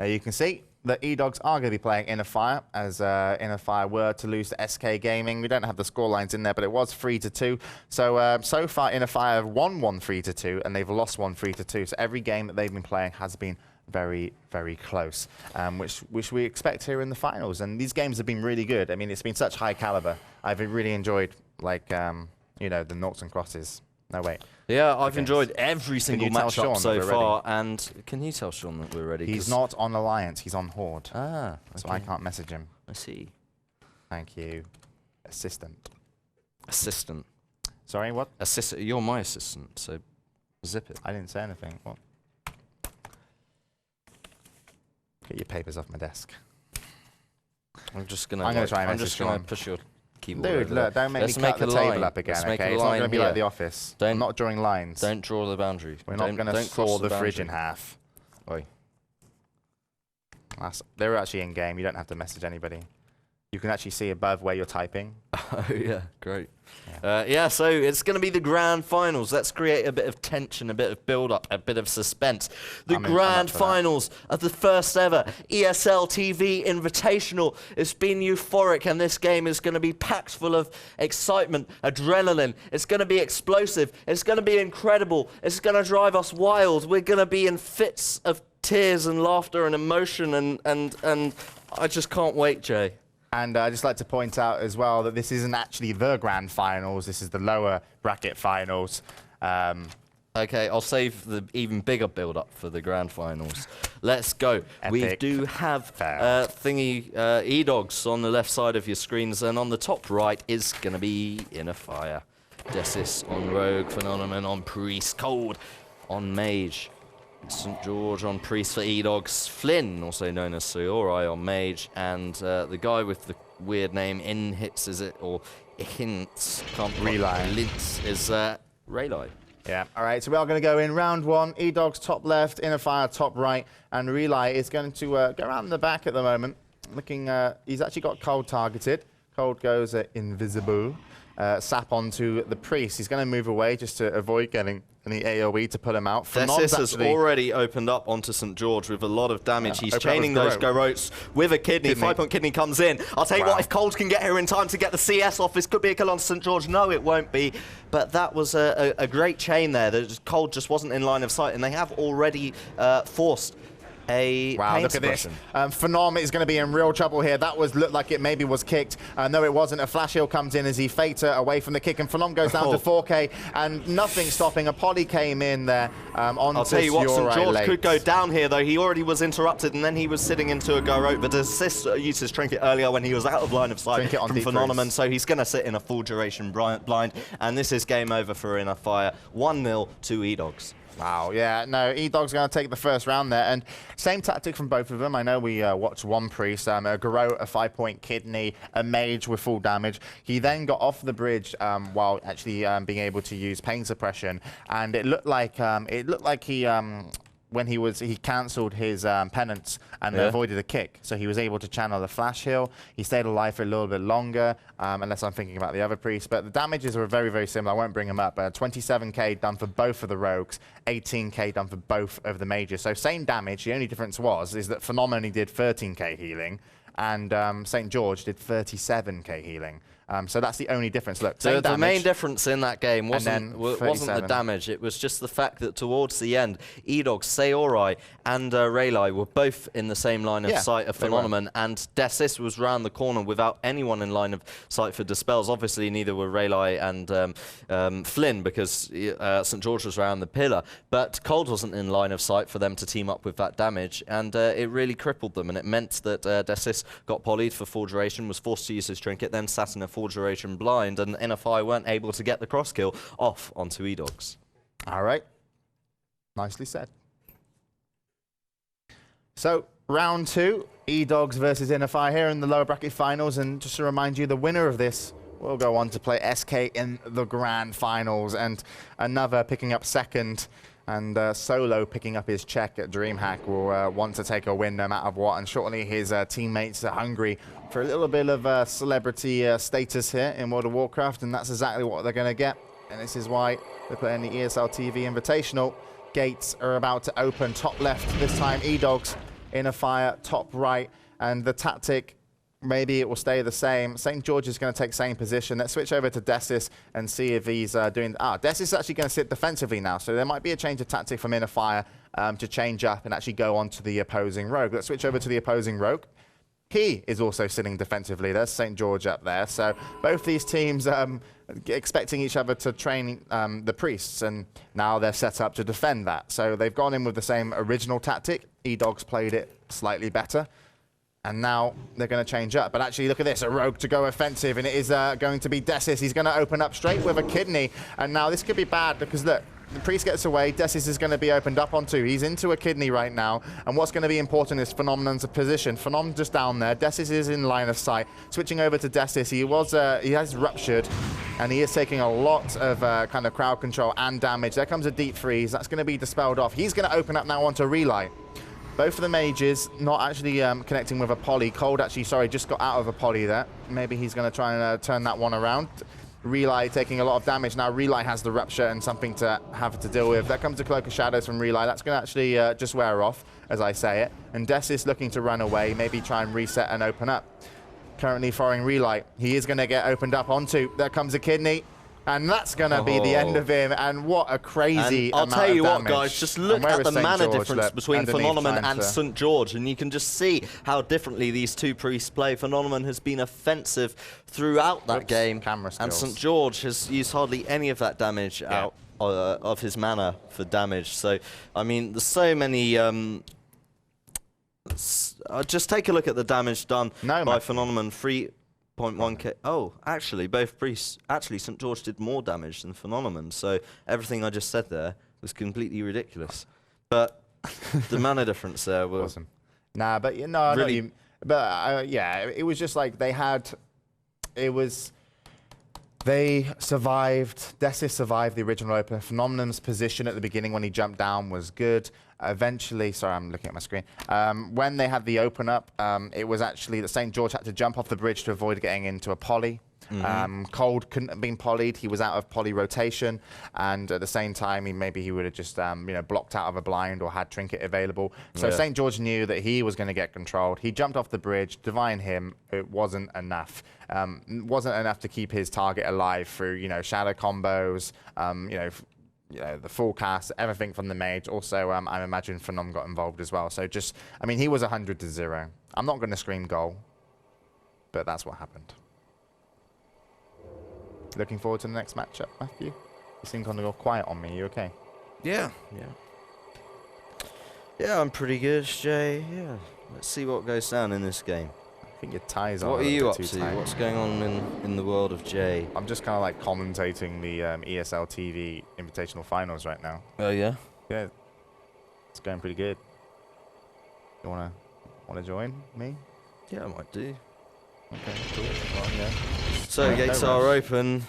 You can see that eDawgs are going to be playing iNNERFIRE, as iNNERFIRE were to lose to SK Gaming. We don't have the scorelines in there, but it was 3-2. So, so far, iNNERFIRE have won 1 3-2, and they've lost 1 3-2. So every game that they've been playing has been very, very close, which we expect here in the finals. And these games have been really good. I mean, it's been such high caliber. I've really enjoyed, like, you know, the noughts and crosses. No, wait. Yeah, I've enjoyed every single matchup so far. And can you tell Sean that we're ready? He's not on Alliance. He's on Horde. Ah, okay. So I can't message him. I see. Thank you. Assistant. Assistant. Sorry, what? Assistant. You're my assistant, so zip it. I didn't say anything. What? Get your papers off my desk. I'm just gonna. I'm just gonna push your keyboard. Dude, look! Don't make me cut the table up again. Okay, it's not gonna be like The Office. I'm not drawing lines. Don't draw the boundary. We're not gonna saw the fridge in half. Oi. They're actually in game. You don't have to message anybody. You can actually see above where you're typing. Oh, yeah. Great. Yeah, so it's going to be the grand finals. Let's create a bit of tension, a bit of build-up, a bit of suspense. The grand finals of the first ever ESL TV Invitational. It's been euphoric, and this game is going to be packed full of excitement, adrenaline. It's going to be explosive. It's going to be incredible. It's going to drive us wild. We're going to be in fits of tears and laughter and emotion, and I just can't wait, Jay. And I'd just like to point out as well that this isn't actually the grand finals. This is the lower bracket finals. Okay, I'll save the even bigger build-up for the grand finals. Let's go. Epic. We do have eDawgs on the left side of your screens, and on the top right is going to be iNNERFIRE. Decis on Rogue, Phenomenon on Priest, Cold on Mage. St. George on Priest for eDawgs, Flynn, also known as Sayori, on Mage, and the guy with the weird name, Inhits, is it, or Hints, can't Relay. Lints, is Relay. Yeah, all right, so we are going to go in round 1, eDawgs top left, iNNERFIRE top right, and Relay is going to go around the back at the moment. Looking, he's actually got Cold targeted. Cold goes invisible. Sap onto the Priest. He's going to move away just to avoid getting any AoE to put him out. Decis has already opened up onto St. George with a lot of damage. He's chaining those Garrotes with a kidney. 5-point kidney comes in. I'll tell you what, if Cold can get here in time to get the CS off, this could be a kill on St. George. No, it won't be. But that was a great chain there. Cold just wasn't in line of sight, and they have already forced a wow, look at this. Phenom is going to be in real trouble here. That looked like it maybe was kicked. No, it wasn't. A flash heal comes in as he faked her away from the kick, and Phenom goes down to 4K, and nothing stopping. A poly came in there on I'll tell you what, St. George could go down here, though. He already was interrupted, and then he was sitting into a Garrote, but Assist used his trinket earlier when he was out of line of sight from Phenomenon, so he's going to sit in a full duration blind, and this is game over for iNNERFIRE. 1-0 to eDawgs. Wow, yeah, no, eDawgs going to take the first round there, and same tactic from both of them. I know we watched one Priest, a Garrote, a 5-point kidney, a Mage with full damage. He then got off the bridge while actually being able to use pain suppression, and it looked like he when he cancelled his penance and avoided a kick. So he was able to channel the flash heal. He stayed alive for a little bit longer, unless I'm thinking about the other Priests. But the damages were very, very similar. I won't bring them up. 27k done for both of the Rogues, 18k done for both of the Mages. So same damage. The only difference is that Phenom only did 13k healing, and St. George did 37k healing. So that's the only difference. Look, the main difference in that game wasn't the damage. It was just the fact that towards the end, eDawgs, Sayori, and Relay were both in the same line of sight of Phenomenon, and Decis was round the corner without anyone in line of sight for Dispels. Obviously, neither were Relay and Flynn, because St. George was around the pillar, but Cold wasn't in line of sight for them to team up with that damage, and it really crippled them, and it meant that Decis got polyed for full duration, was forced to use his trinket, then sat in a full duration blind, and iNNERFIRE weren't able to get the cross kill off onto eDawgs. All right. Nicely said. So, round 2, eDawgs versus iNNERFIRE here in the lower bracket finals, and just to remind you, the winner of this will go on to play SK in the grand finals, and another picking up second, and Solo picking up his check at DreamHack will want to take a win no matter what, and shortly his teammates are hungry for a little bit of celebrity status here in World of Warcraft, and that's exactly what they're going to get, and this is why they're playing the ESL TV Invitational. Gates are about to open, top left this time eDawgs iNNERFIRE top right, and the tactic, maybe it will stay the same. St. George is going to take same position. Let's switch over to Desis and see if he's doing... Desis is actually going to sit defensively now, so there might be a change of tactic from iNNERFIRE to change up and actually go on to the opposing rogue. Let's switch over to the opposing rogue. He is also sitting defensively. There's St. George up there. So both these teams expecting each other to train the priests, and now they're set up to defend that. So they've gone in with the same original tactic. eDawgs played it slightly better. And now they're going to change up. But actually, look at this, a rogue to go offensive, and it is going to be Desis. He's going to open up straight with a kidney. And now this could be bad because, look, the priest gets away. Desis is going to be opened up onto. He's into a kidney right now. And what's going to be important is Phenomenon's position. Phenom just down there. Desis is in line of sight. Switching over to Desis, he has ruptured, and he is taking a lot of kind of crowd control and damage. There comes a deep freeze. That's going to be dispelled off. He's going to open up now onto Relay. Both of the mages not actually connecting with a poly. Cold actually, sorry, just got out of a poly there. Maybe he's going to try and turn that one around. Relay taking a lot of damage. Now Relay has the rupture and something to have to deal with. There comes a Cloak of Shadows from Relay. That's going to actually just wear off, as I say it. And Desis looking to run away, maybe try and reset and open up. Currently following Relay. He is going to get opened up onto. There comes a kidney. And that's going to be the end of him. And what a crazy amount of damage. I'll tell you what, guys, just look at the mana difference between Phenomenon and St. George, and you can just see how differently these two priests play. Phenomenon has been offensive throughout that game, and St. George has used hardly any of that damage out of his mana for damage. So, I mean, there's so many... just take a look at the damage done by Phenomenon. 0.1k. Oh, actually, both priests. Actually, St. George did more damage than Phenomenon, so everything I just said there was completely ridiculous. But the mana difference there was awesome. Nah, but you know, really, yeah, it was just like they had. It was. They survived. Desis survived the original opener. Phenomenon's position at the beginning when he jumped down was good. Eventually, sorry, I'm looking at my screen. When they had the open up, it was actually that St. George had to jump off the bridge to avoid getting into a poly. Cold couldn't have been polyed. He was out of poly rotation, and at the same time, maybe he would have just you know, blocked out of a blind or had trinket available. So St. George knew that he was going to get controlled. He jumped off the bridge, divine him. It wasn't enough. Wasn't enough to keep his target alive through, you know, shadow combos. You know, the full cast, everything from the mage. Also, I imagine Phenom got involved as well. So just, I mean, he was 100-0. I'm not going to scream goal, but that's what happened. Looking forward to the next matchup, Matthew. You seem kind of go quiet on me. You okay? Yeah. Yeah, I'm pretty good, Jay. Yeah. Let's see what goes down in this game. I think your ties are. What are you up to? What's going on in the world of Jay? I'm just kind of like commentating the ESL TV Invitational Finals right now. Oh yeah. Yeah. It's going pretty good. You wanna join me? Yeah, I might do. Okay, cool. Well, yeah. So gates are open.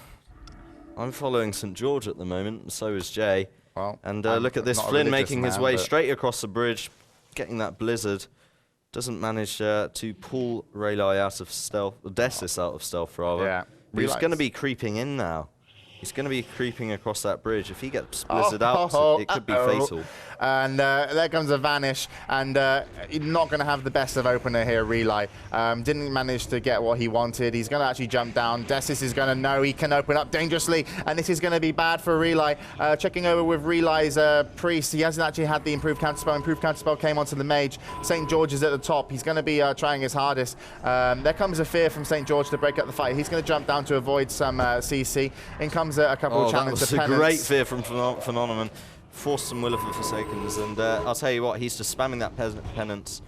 I'm following St. George at the moment, and so is Jay. Well, and look at this, Flynn making his way straight across the bridge, getting that blizzard. Doesn't manage to pull Relay out of stealth, Desis out of stealth rather. Yeah. He's going to be creeping in now. He's going to be creeping across that bridge. If he gets blizzard out, it could be fatal. And there comes a vanish, and not going to have the best of opener here, Relay. Didn't manage to get what he wanted. He's going to actually jump down. Desis is going to know he can open up dangerously, and this is going to be bad for Relay. Checking over with Relay's priest. He hasn't actually had the improved counterspell. Improved counterspell came onto the mage. St. George is at the top. He's going to be trying his hardest. There comes a fear from St. George to break up the fight. He's going to jump down to avoid some CC. In comes a couple of challenges. That was a great fear from Phenomenon. Forced some Will of the Forsakens, and I'll tell you what, he's just spamming that penance.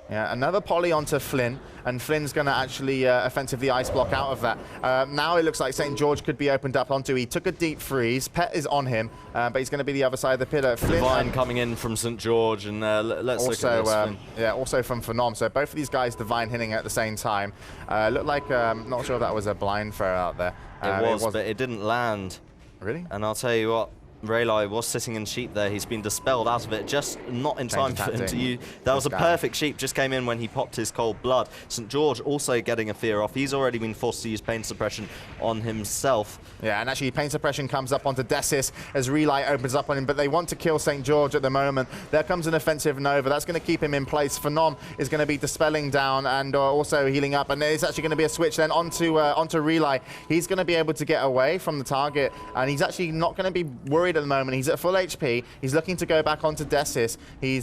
Yeah, another poly onto Flynn, and Flynn's going to actually offensively ice block out of that. Now it looks like St. George could be opened up onto. He took a deep freeze. Pet is on him, but he's going to be the other side of the pillar. Divine coming in from St. George, and let's look at this. Yeah, also from Phenom. So both of these guys Divine hitting at the same time. Looked like, not sure if that was a blind throw out there. It was, but it didn't land. Really? And I'll tell you what, Raylai was sitting in sheep there. He's been dispelled out of it, just not in time for him to use. That was a perfect sheep, just came in when he popped his cold blood. St. George also getting a fear off. He's already been forced to use pain suppression on himself. Yeah, and actually pain suppression comes up onto Decis as Relay opens up on him, but they want to kill St. George at the moment. There comes an offensive Nova. That's going to keep him in place. Phenom is going to be dispelling down and also healing up, and there's actually going to be a switch then onto Relay. He's going to be able to get away from the target, and he's actually not going to be worried at the moment. He's at full HP. He's looking to go back onto Decis. He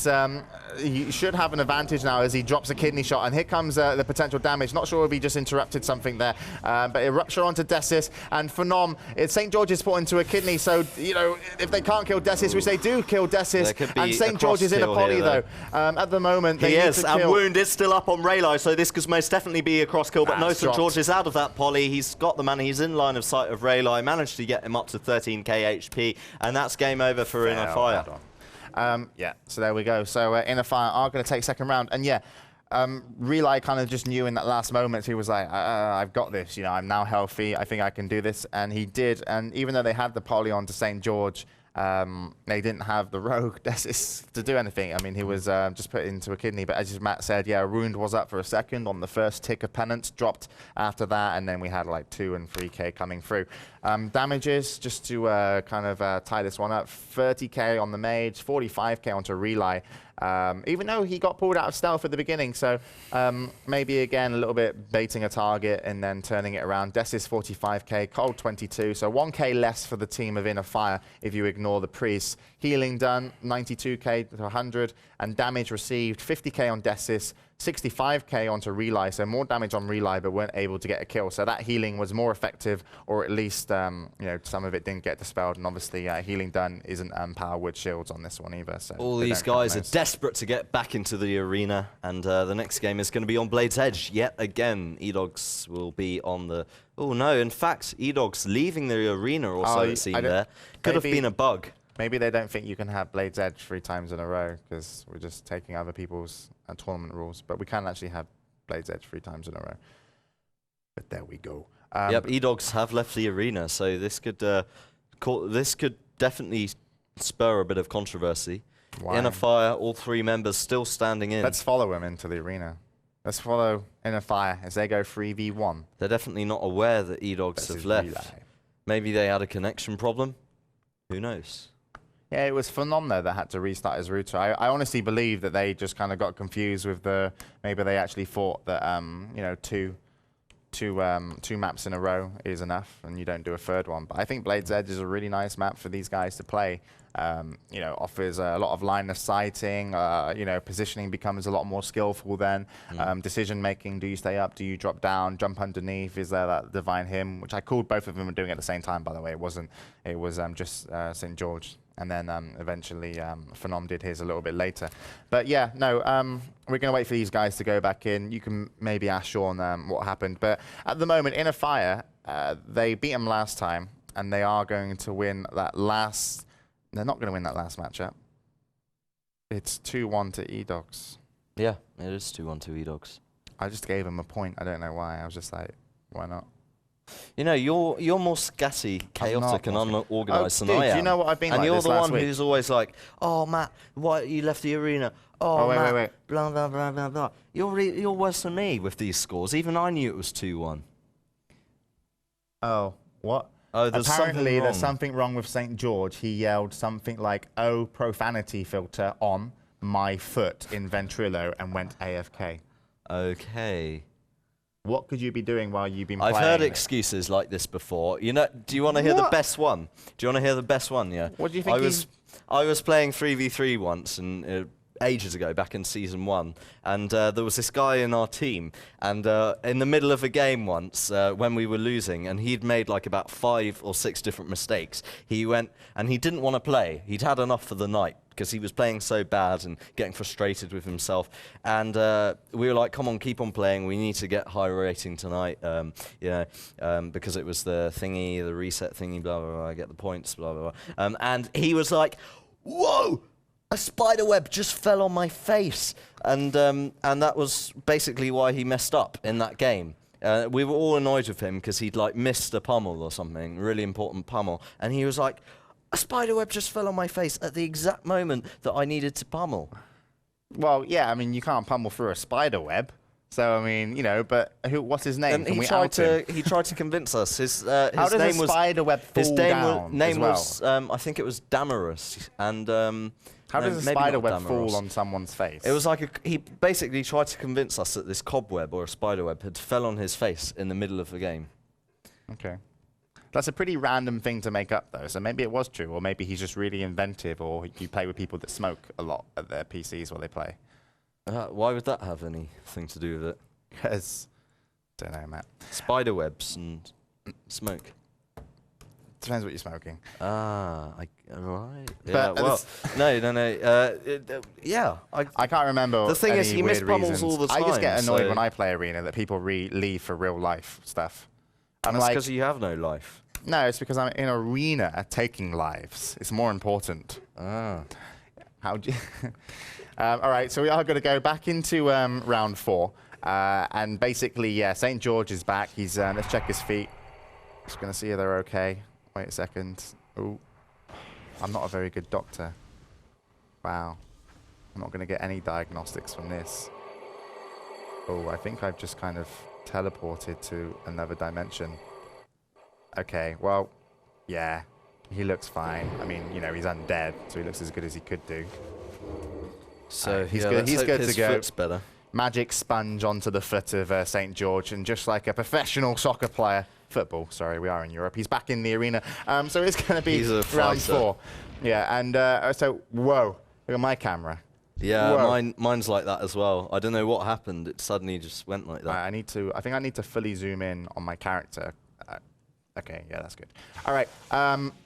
should have an advantage now as he drops a kidney shot, and here comes the potential damage. Not sure if he just interrupted something there, but a rupture onto Decis, and Phenom, it's St. George's put into a kidney, so, you know, if they can't kill Decis, which they do kill Decis, and St. George is in a poly though. At the moment, they need to kill. And Wound is still up on Raylai, so this could most definitely be a cross kill, but no, St. George is out of that poly. He's got the mana, he's in line of sight of Raylai, managed to get him up to 13k HP, and that's game over for iNNERFIRE. Yeah, so there we go. So iNNERFIRE are going to take second round, and yeah, Relay kind of just knew in that last moment, he was like, I've got this, you know, I'm now healthy, I think I can do this, and he did. And even though they had the poly on to St. George, they didn't have the rogue Decis to do anything. I mean, he was just put into a kidney, but as Matt said, yeah, Wound was up for a second on the first tick of penance, dropped after that, and then we had like 2 and 3k coming through. Damages, just to kind of tie this one up, 30k on the mage, 45k onto Relay, even though he got pulled out of stealth at the beginning, so maybe again a little bit baiting a target and then turning it around. Decis 45k, Cold 22, so 1k less for the team of iNNERFIRE if you ignore the priests. Healing done, 92k to 100, and damage received, 50k on Decis, 65k onto Relay, so more damage on Relay, but weren't able to get a kill. So that healing was more effective, or at least you know, some of it didn't get dispelled. And obviously, healing done isn't power wood shields on this one either. So all these guys are desperate to get back into the arena, and the next game is going to be on Blade's Edge yet again. eDawgs will be on the. Oh no! In fact, eDawgs leaving the arena, or so it seemed there. Could have been a bug. Maybe they don't think you can have Blade's Edge 3 times in a row because we're just taking other people's tournament rules. But we can actually have Blade's Edge 3 times in a row. But there we go. Yep, eDawgs have left the arena, so this could definitely spur a bit of controversy. iNNERFIRE, all 3 members still standing in. Let's follow them into the arena. Let's follow iNNERFIRE as they go 3v1. They're definitely not aware that eDawgs have left. Relay. Maybe they had a connection problem. Who knows? Yeah, it was Phenom though that had to restart his router. I honestly believe that they just kind of got confused with the. Maybe they actually thought that you know, two maps in a row is enough, and you don't do a third one. But I think Blade's Edge is a really nice map for these guys to play. You know, offers a lot of line of sighting. You know, positioning becomes a lot more skillful then. Decision making: do you stay up? Do you drop down? Jump underneath? Is there that divine hymn? Which I called both of them doing at the same time. By the way, it wasn't. It was just St. George. And then eventually Phenom did his a little bit later. But yeah, no, we're going to wait for these guys to go back in. You can maybe ask Sean what happened. But at the moment, iNNERFIRE, they beat them last time, and they are going to win that last. They're not going to win that last matchup. It's 2-1 to eDawgs. Yeah, it is 2-1 to eDawgs. I just gave him a point. I don't know why. I was just like, why not? You know, you're more scatty, chaotic, and unorganised than I am. Do you know what I've been and like you're this the last one week? who's always like, oh, Matt, why you left the arena? Oh, Matt, wait. Blah, blah, blah, blah, blah. You're worse than me with these scores. Even I knew it was 2-1. Oh, what? Oh, apparently there's something wrong with St. George. He yelled something like, oh, profanity filter on my foot in Ventrilo and went AFK. Okay. What could you be doing while you've been playing? I've heard excuses like this before. You know, do you want to hear the best one? Do you want to hear the best one, yeah? What do you think I was playing 3v3 once, and ages ago, back in Season 1, and there was this guy in our team, and in the middle of a game once, when we were losing, and he'd made like about 5 or 6 different mistakes, he went, and he didn't want to play. He'd had enough for the night, because he was playing so bad and getting frustrated with himself. And we were like, come on, keep on playing. We need to get high rating tonight, you know, because it was the thingy, the reset thingy, blah, blah, blah, I get the points, blah, blah, blah. And he was like, whoa, a spider web just fell on my face. And that was basically why he messed up in that game. We were all annoyed with him because he'd like missed a pummel or something, really important pummel. And he was like, A spiderweb just fell on my face at the exact moment that I needed to pummel. Well, yeah, I mean, you can't pummel through a spiderweb. So, I mean, you know, but what's his name? He tried to convince us. His How does name a spiderweb fall down name as well? was, I think it was Damarus. And, how does a spiderweb fall on someone's face? It was like he basically tried to convince us that this cobweb or a spiderweb had fell on his face in the middle of the game. Okay. That's a pretty random thing to make up, though. So maybe it was true, or maybe he's just really inventive, or you play with people that smoke a lot at their PCs while they play. Why would that have anything to do with it? Because, don't know, Matt. Spiderwebs and smoke. Depends what you're smoking. Right. Yeah, well, no. Yeah. I can't remember. The thing is, he missed pummels all the time. I just get annoyed when I play Arena that people leave for real life stuff. And that's because you have no life. No, it's because I'm in Arena taking lives. It's more important. Ah. How do you all right, so we are going to go back into round 4. And basically, yeah, St. George is back. He's let's check his feet. Just going to see if they're okay. Wait a second. Ooh. I'm not a very good doctor. Wow. I'm not going to get any diagnostics from this. Oh, I think I've just kind of teleported to another dimension. Okay, well, yeah, he looks fine. I mean, you know, he's undead, so he looks as good as he could do. So he's good. He's good to go. Foot's better. Magic sponge onto the foot of St. George, and just like a professional soccer player, football. Sorry, we are in Europe. He's back in the arena. So it's going to be round 4. Yeah, and so whoa, look at my camera. Yeah, mine's like that as well. I don't know what happened. It suddenly just went like that. I think I need to fully zoom in on my character. Okay, yeah, that's good. All right,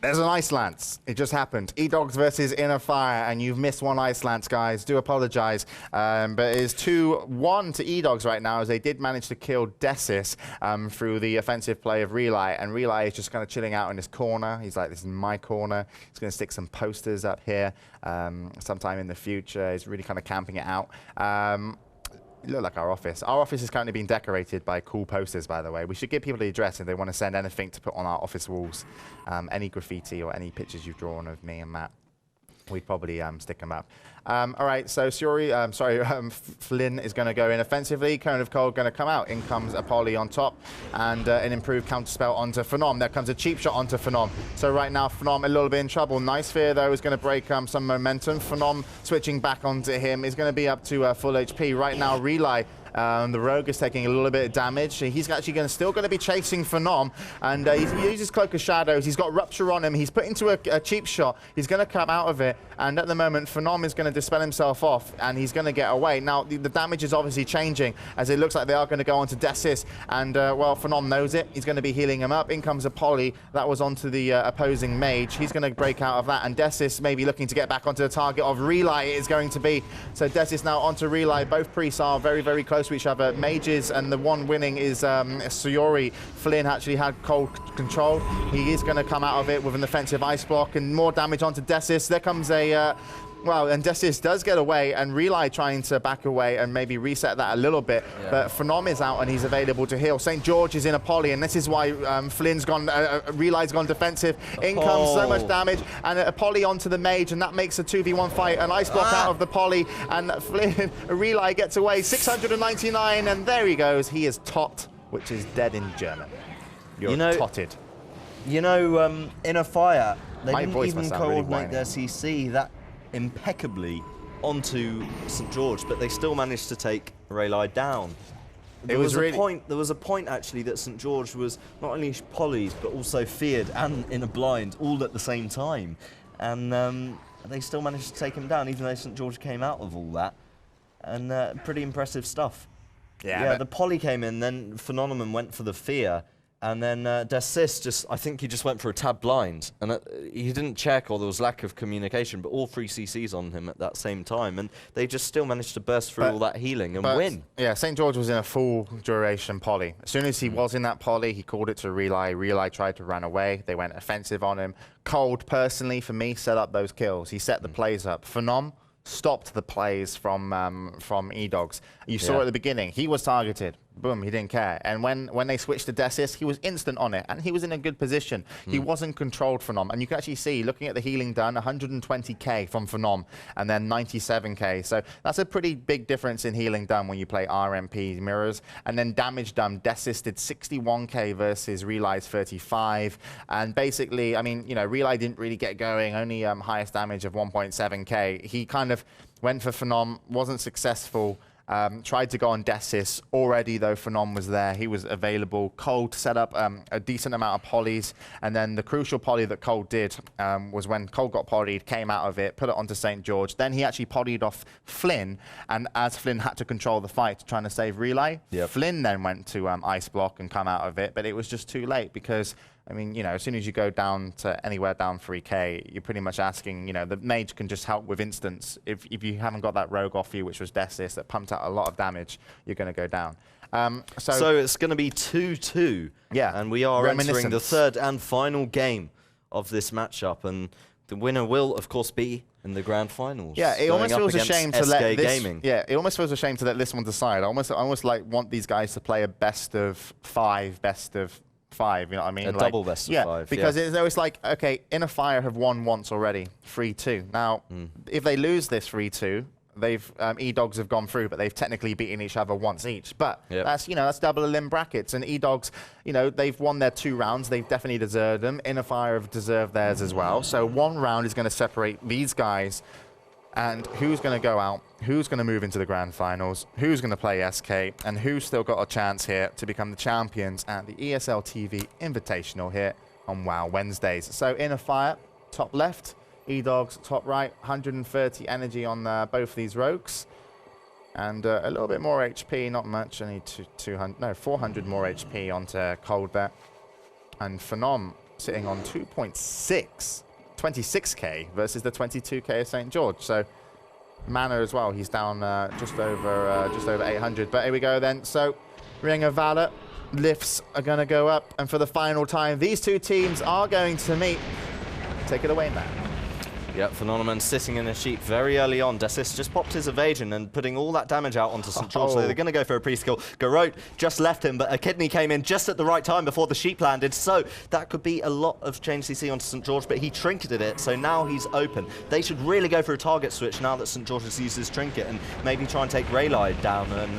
there's an Ice Lance. It just happened. eDawgs versus INNERFIRE, and you've missed one Ice Lance, guys. Do apologize. But it is 2-1 to eDawgs right now, as they did manage to kill Desis through the offensive play of Relay, and Relay is just kind of chilling out in this corner. He's like, this is my corner. He's going to stick some posters up here sometime in the future. He's really kind of camping it out. It looked like our office. Our office is currently being decorated by cool posters, by the way. We should give people the address if they want to send anything to put on our office walls. Any graffiti or any pictures you've drawn of me and Matt. We'd probably stick them up. All right, so Flynn is going to go in offensively. Cone of Cold going to come out. In comes Apolly on top, and an improved counterspell onto Phenom. There comes a cheap shot onto Phenom. So right now, Phenom a little bit in trouble. Nice Fear, though, is going to break some momentum. Phenom switching back onto him is going to be up to full HP. Right now, Relay. The Rogue is taking a little bit of damage. He's actually still going to be chasing Phenom, and he uses Cloak of Shadows. He's got Rupture on him. He's put into a cheap shot. He's going to come out of it, and at the moment, Phenom is going to dispel himself off, and he's going to get away. Now, the damage is obviously changing, as it looks like they are going to go onto Desis, and, well, Phenom knows it. He's going to be healing him up. In comes Apolly. That was onto the opposing mage. He's going to break out of that, and Desis may be looking to get back onto the target of Relay. It is going to be. So Desis now onto Relay. Both priests are very, very close to each other. Mages, and the one winning is Sayori. Flynn actually had cold control. He is going to come out of it with an offensive ice block, and more damage onto Desis. There comes a... well, and Desis does get away, and Relay trying to back away and maybe reset that a little bit. Yeah. But Phenom is out, and he's available to heal. St. George is in Apolly, and this is why Flynn's gone, Relay's gone defensive. In comes so much damage, and Apolly onto the mage, and that makes a 2v1 fight. An ice block out of the Poly, and Flynn, Relay gets away. 699, and there he goes. He is tot, which is dead in German. You're totted. You know, INNERFIRE, they didn't even coordinate their CC that impeccably onto St. George, but they still managed to take Relay down. There was a point actually that St. George was not only polyed but also feared and in a blind all at the same time, and they still managed to take him down, even though St. George came out of all that. And pretty impressive stuff. Yeah, the poly came in, then Phenomenon went for the fear. And then Desis I think he just went for a tab blind, and he didn't check, or there was lack of communication, but all 3 CCs on him at that same time, and they just still managed to burst through all that healing and win. Yeah, St. George was in a full duration poly. As soon as he was in that poly, he called it to Relay. Relay tried to run away. They went offensive on him. Cold, personally, for me, set up those kills. He set the plays up. Phenom stopped the plays from eDawgs. You saw at the beginning, he was targeted. boom, he didn't care. And when they switched to Decis, he was instant on it, and he was in a good position. He wasn't controlled Phenom, and you can actually see, looking at the healing done, 120k from Phenom, and then 97k. So that's a pretty big difference in healing done when you play RMP mirrors. And then damage done, Decis did 61k versus Relay's 35. And basically, I mean, you know, Relay didn't really get going, only highest damage of 1.7k. He kind of went for Phenom, wasn't successful. Tried to go on Decis. Already, though, Phenom was there. He was available. Cold set up a decent amount of polys. And then the crucial poly that Cold did was when Cold got polyed, came out of it, put it onto St. George. Then he actually polyed off Flynn. And as Flynn had to control the fight, trying to save Relay, Flynn then went to Ice Block and come out of it. But it was just too late because, I mean, you know, as soon as you go down to anywhere down 3k, you're pretty much asking, you know, the mage can just help with instance. If you haven't got that rogue off you, which was Decis, that pumped out a lot of damage, you're going to go down. So it's going to be 2-2. Yeah. And we are entering the third and final game of this matchup. And the winner will, of course, be in the grand finals. Yeah, it almost feels a shame to let this. Gaming. Yeah, it almost feels a shame to let this one decide. I almost like want these guys to play a best of 5, best of 5, you know what I mean? A double best of 5. Because it's like, okay, iNNERFIRE have won once already, 3-2. Now, if they lose this 3-2, they've eDawgs have gone through, but they've technically beaten each other once each. But that's, you know, that's double elim brackets, and eDawgs, you know, they've won their 2 rounds. They've definitely deserved them. iNNERFIRE have deserved theirs as well. So 1 round is going to separate these guys. And who's going to go out, who's going to move into the grand finals, who's going to play SK, and who's still got a chance here to become the champions at the ESL TV Invitational here on WoW Wednesdays. So iNNERFIRE, top left, eDawgs, top right, 130 energy on both these rogues. And a little bit more HP, not much, only 400 more HP onto Cold there. And Phenom sitting on 26k versus the 22k of St. George. So mana as well, he's down just over 800. But here we go then. So Ring of Valor lifts are going to go up, and for the final time, these 2 teams are going to meet. Take it away, Matt. Yep, Phenomenon sitting in a sheet very early on. Decis just popped his evasion and putting all that damage out onto St. George. So they're going to go for a pre-skill. Garrote just left him, but a kidney came in just at the right time before the sheep landed. So that could be a lot of change CC onto St. George, but he trinketed it, so now he's open. They should really go for a target switch now that St. George has used his trinket, and maybe try and take Relay down and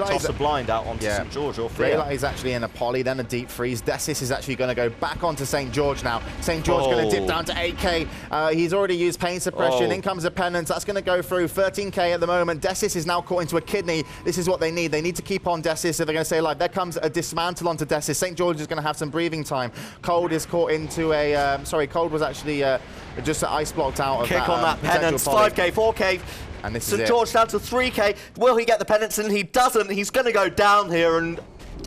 toss a blind out onto St. George or Freya. Relay is actually in a poly, then a deep freeze. Decis is actually going to go back onto St. George now. St. George going to dip down to 8k. He's already used pain suppression. In comes a penance. That's going to go through 13k at the moment. Decis is now caught into a kidney. This is what they need. They need to keep on Decis if they're going to stay alive. There comes a dismantle onto Decis. St. George is going to have some breathing time. Cold is caught into a... Cold was actually just ice blocked out of Kick on that penance. 5k, 4k. And this is St. George down to 3k. Will he get the penance? And he doesn't. He's going to go down here, and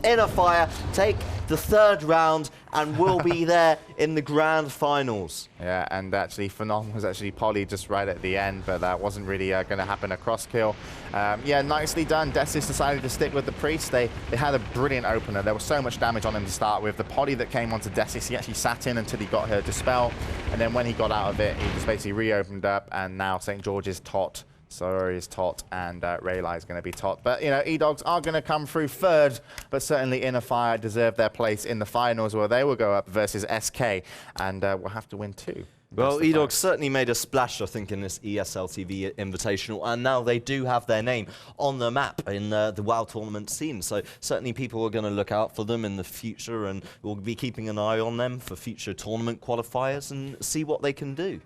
iNNERFIRE take the 3rd round and will be there in the grand finals. Yeah, and actually Phenom was actually poly just right at the end, but that wasn't really going to happen, a cross kill. Yeah, nicely done. Decis decided to stick with the Priest. They had a brilliant opener. There was so much damage on him to start with. The poly that came onto Decis, he actually sat in until he got her Dispel, and then when he got out of it, he just basically reopened up, and now St. George is tot. Sorry is tot, and Relay is going to be tot. But, you know, eDawgs are going to come through 3rd, but certainly iNNERFIRE deserve their place in the finals, where they will go up versus SK, and will have to win 2. Well, eDawgs certainly made a splash, I think, in this ESL TV Invitational, and now they do have their name on the map in the WoW tournament scene. So certainly people are going to look out for them in the future, and we'll be keeping an eye on them for future tournament qualifiers and see what they can do.